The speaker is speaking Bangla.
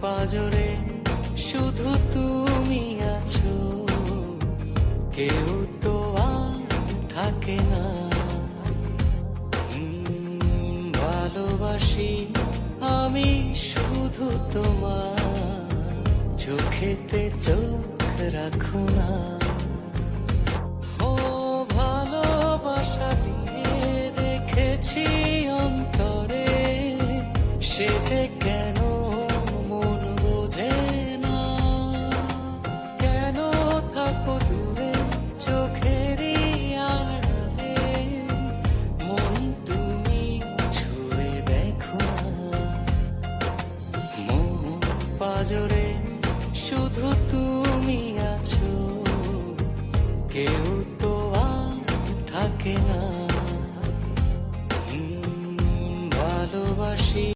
পাজরে শুধু তুমি আছো, কেউ তো আর থাকে না। ভালোবাসি আমি শুধু তোমার, চোখেতে চোখ রাখো না। ও ভালোবাসা দিয়ে রেখেছি অন্তরে, সে যে কেন মন বোঝে না। কেন থাকো দূরে চোখেরই আড়ালে, মন তুমি ছুঁয়ে দেখো না। মন পাজরে শুধু তুমি আছো, কেউ তো আর থাকে না। ভালোবাসি।